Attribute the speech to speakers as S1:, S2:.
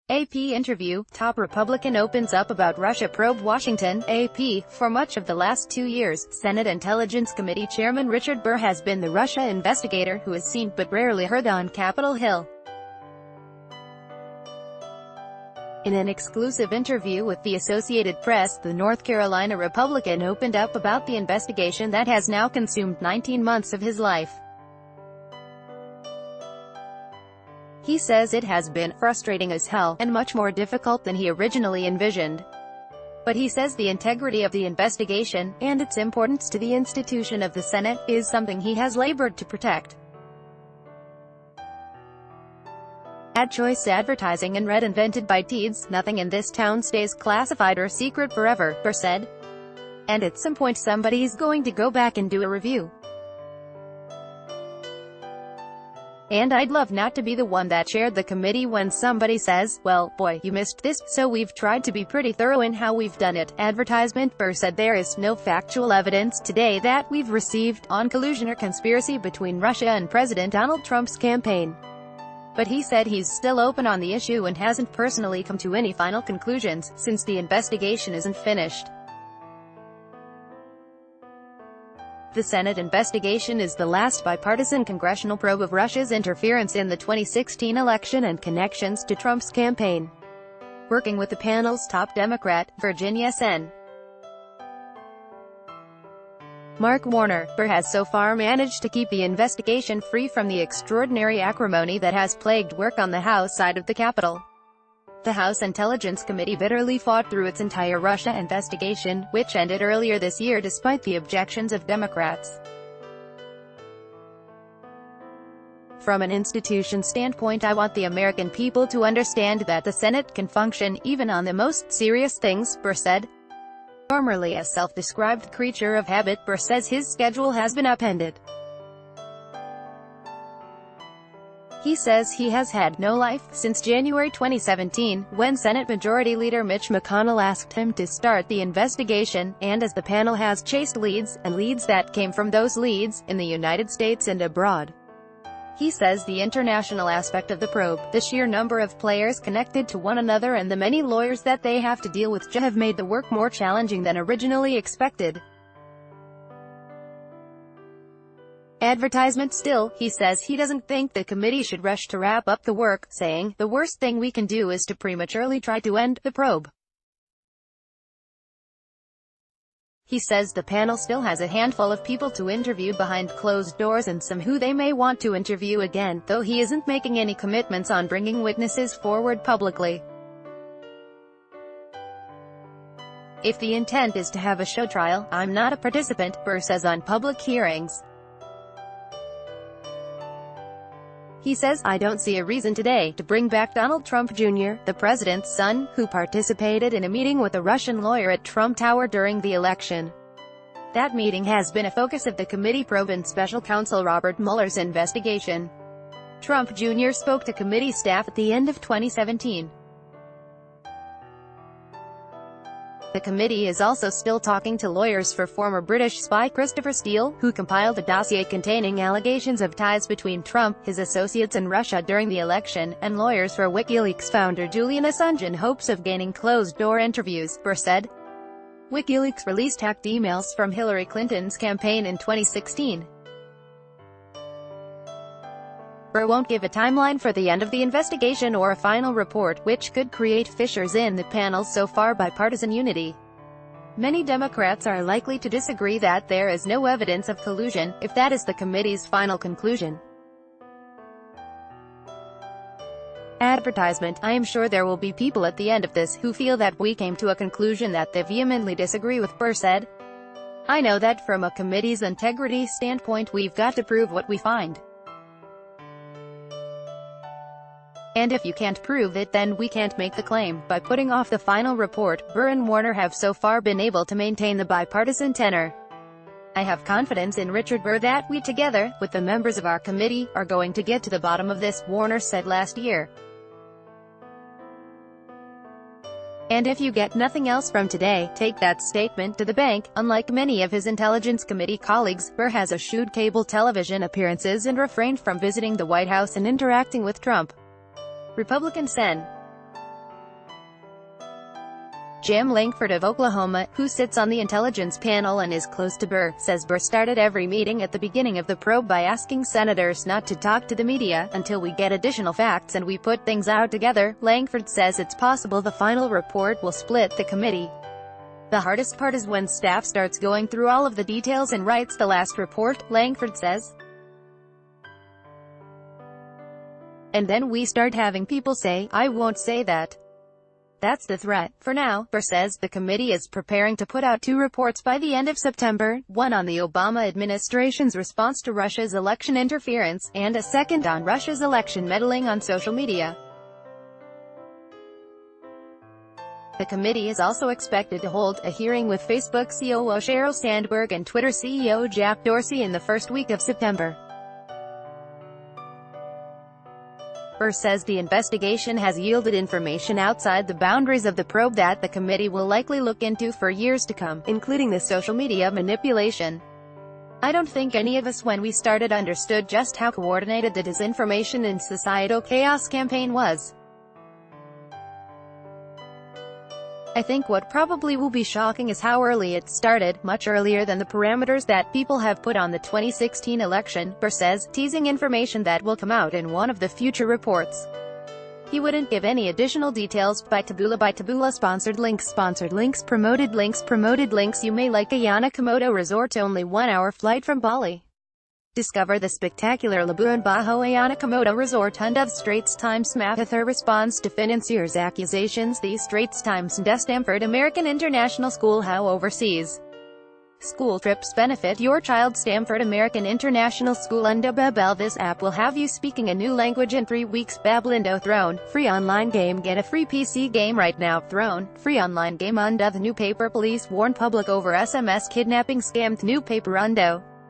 S1: AP interview, top Republican opens up about Russia probe Washington. AP, for much of the last 2 years, Senate Intelligence Committee Chairman Richard Burr has been the Russia investigator who is seen but rarely heard on Capitol Hill. In an exclusive interview with the Associated Press, the North Carolina Republican opened up about the investigation that has now consumed 19 months of his life. He says it has been frustrating as hell, and much more difficult than he originally envisioned. But he says the integrity of the investigation, and its importance to the institution of the Senate, is something he has labored to protect. Ad choice advertising and red invented by Teeds, nothing in this town stays classified or secret forever, Burr said. And at some point somebody's going to go back and do a review. And I'd love not to be the one that chaired the committee when somebody says, well, boy, you missed this, so we've tried to be pretty thorough in how we've done it. Advertisement. Burr said there is no factual evidence today that we've received on collusion or conspiracy between Russia and President Donald Trump's campaign. But he said he's still open on the issue and hasn't personally come to any final conclusions, since the investigation isn't finished. The Senate investigation is the last bipartisan congressional probe of Russia's interference in the 2016 election and connections to Trump's campaign. Working with the panel's top Democrat, Virginia Sen. Mark Warner, Burr has so far managed to keep the investigation free from the extraordinary acrimony that has plagued work on the House side of the Capitol. The House Intelligence Committee bitterly fought through its entire Russia investigation, which ended earlier this year despite the objections of Democrats. From an institution standpoint, I want the American people to understand that the Senate can function, even on the most serious things, Burr said. Formerly a self-described creature of habit, Burr says his schedule has been upended. He says he has had no life since January 2017, when Senate Majority Leader Mitch McConnell asked him to start the investigation, and as the panel has chased leads, and leads that came from those leads, in the United States and abroad. He says the international aspect of the probe, the sheer number of players connected to one another and the many lawyers that they have to deal with have made the work more challenging than originally expected. Advertisement. Still, he says he doesn't think the committee should rush to wrap up the work, saying, the worst thing we can do is to prematurely try to end the probe. He says the panel still has a handful of people to interview behind closed doors and some who they may want to interview again, though he isn't making any commitments on bringing witnesses forward publicly. If the intent is to have a show trial, I'm not a participant, Burr says on public hearings. He says, I don't see a reason today to bring back Donald Trump Jr., the president's son, who participated in a meeting with a Russian lawyer at Trump Tower during the election. That meeting has been a focus of the committee probe and special counsel Robert Mueller's investigation. Trump Jr. spoke to committee staff at the end of 2017. The committee is also still talking to lawyers for former British spy Christopher Steele, who compiled a dossier containing allegations of ties between Trump, his associates and Russia during the election, and lawyers for WikiLeaks founder Julian Assange in hopes of gaining closed-door interviews, Burr said. WikiLeaks released hacked emails from Hillary Clinton's campaign in 2016. Burr won't give a timeline for the end of the investigation or a final report, which could create fissures in the panel's so far bipartisan unity. Many Democrats are likely to disagree that there is no evidence of collusion, if that is the committee's final conclusion. Advertisement. I am sure there will be people at the end of this who feel that we came to a conclusion that they vehemently disagree with, Burr said. I know that from a committee's integrity standpoint we've got to prove what we find. And if you can't prove it, then we can't make the claim. By putting off the final report, Burr and Warner have so far been able to maintain the bipartisan tenor. I have confidence in Richard Burr that we together, with the members of our committee, are going to get to the bottom of this, Warner said last year. And if you get nothing else from today, take that statement to the bank. Unlike many of his Intelligence Committee colleagues, Burr has eschewed cable television appearances and refrained from visiting the White House and interacting with Trump. Republican Sen. Jam Langford of Oklahoma, who sits on the intelligence panel and is close to Burr, says Burr started every meeting at the beginning of the probe by asking senators not to talk to the media until we get additional facts and we put things out together. Langford says it's possible the final report will split the committee. The hardest part is when staff starts going through all of the details and writes the last report, Langford says. And then we start having people say, I won't say that. That's the threat. For now, Burr says the committee is preparing to put out 2 reports by the end of September, one on the Obama administration's response to Russia's election interference, and a second on Russia's election meddling on social media. The committee is also expected to hold a hearing with Facebook COO Sheryl Sandberg and Twitter CEO Jack Dorsey in the first week of September. Burr says the investigation has yielded information outside the boundaries of the probe that the committee will likely look into for years to come, including the social media manipulation. I don't think any of us when we started understood just how coordinated the disinformation and societal chaos campaign was. I think what probably will be shocking is how early it started, much earlier than the parameters that people have put on the 2016 election, Burr says, teasing information that will come out in one of the future reports. He wouldn't give any additional details. By Taboola sponsored links promoted links. You may like Ayana Komodo Resort, only 1-hour flight from Bali. Discover the spectacular Labuan Bajo Ayana Komodo Resort. And of Straits Times Mahathir responds to financiers' accusations. The Straits Times and Stanford American International School, how overseas school trips benefit your child. Stanford American International School and Babel. This app will have you speaking a new language in 3 weeks. Bablindo. Throne, free online game. Get a free PC game right now. Throne, free online game. Undo. The new paper police warn public over SMS kidnapping scam. New paper. Undo.